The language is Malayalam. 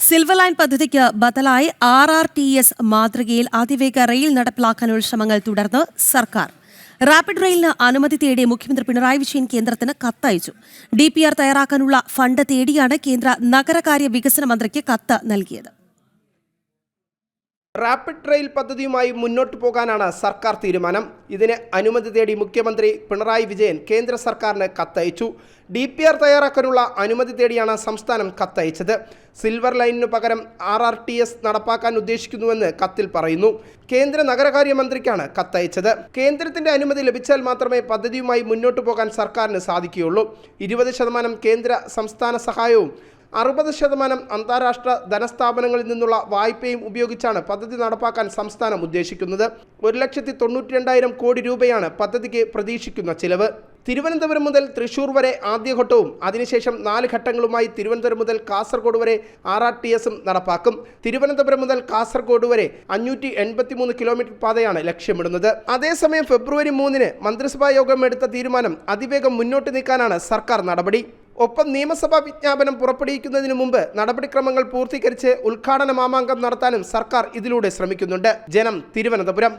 സിൽവർ ലൈൻ പദ്ധതിക്ക് ബദലായി RRTS മാതൃകയിൽ അതിവേഗ റെയിൽ നടപ്പിലാക്കാനുള്ള ശ്രമങ്ങൾ തുടർന്ന് സർക്കാർ. റാപ്പിഡ് റെയിലിന് അനുമതി തേടി മുഖ്യമന്ത്രി പിണറായി വിജയൻ കേന്ദ്രത്തിന് കത്തയച്ചു. DPR തയ്യാറാക്കാനുള്ള ഫണ്ട് തേടിയാണ് കേന്ദ്ര നഗരകാര്യ വികസന മന്ത്രിക്ക് കത്ത് നൽകിയത്. റാപ്പിഡ് റെയിൽ പദ്ധതിയുമായി മുന്നോട്ടു പോകാനാണ് സർക്കാർ തീരുമാനം. ഇതിന് അനുമതി തേടി മുഖ്യമന്ത്രി പിണറായി വിജയൻ കേന്ദ്ര സർക്കാരിന് കത്തയച്ചു. DPR തയ്യാറാക്കാനുള്ള അനുമതി തേടിയാണ് സംസ്ഥാനം കത്തയച്ചത്. സിൽവർ ലൈനിനു പകരം RRTS നടപ്പാക്കാൻ ഉദ്ദേശിക്കുന്നുവെന്ന് കത്തിൽ പറയുന്നു. കേന്ദ്ര നഗരകാര്യ മന്ത്രിക്കാണ് കത്തയച്ചത്. കേന്ദ്രത്തിന്റെ അനുമതി ലഭിച്ചാൽ മാത്രമേ പദ്ധതിയുമായി മുന്നോട്ടു പോകാൻ സർക്കാരിന് സാധിക്കുകയുള്ളൂ. 20% കേന്ദ്ര സംസ്ഥാന സഹായവും 60% അന്താരാഷ്ട്ര ധനസ്ഥാപനങ്ങളിൽ നിന്നുള്ള വായ്പയും ഉപയോഗിച്ചാണ് പദ്ധതി നടപ്പാക്കാൻ സംസ്ഥാനം ഉദ്ദേശിക്കുന്നത്. 1,92,000 കോടി രൂപയാണ് പദ്ധതിക്ക് പ്രതീക്ഷിക്കുന്ന ചിലവ്. തിരുവനന്തപുരം മുതൽ തൃശൂർ വരെ ആദ്യഘട്ടവും അതിനുശേഷം 4 ഘട്ടങ്ങളുമായി തിരുവനന്തപുരം മുതൽ കാസർഗോഡ് വരെ RRTSും നടപ്പാക്കും. തിരുവനന്തപുരം മുതൽ കാസർഗോഡ് വരെ 583 കിലോമീറ്റർ പാതയാണ് ലക്ഷ്യമിടുന്നത്. അതേസമയം ഫെബ്രുവരി 3 മന്ത്രിസഭാ യോഗം എടുത്ത തീരുമാനം അതിവേഗം മുന്നോട്ട് നീക്കാനാണ് സർക്കാർ നടപടി. ഒപ്പം നിയമസഭാ വിജ്ഞാപനം പുറപ്പെടുവിക്കുന്നതിന് മുമ്പ് നടപടിക്രമങ്ങൾ പൂർത്തീകരിച്ച് ഉദ്ഘാടന മാമാങ്കം നടത്താനും സർക്കാർ ഇതിലൂടെ ശ്രമിക്കുന്നുണ്ട്. ജനം, തിരുവനന്തപുരം.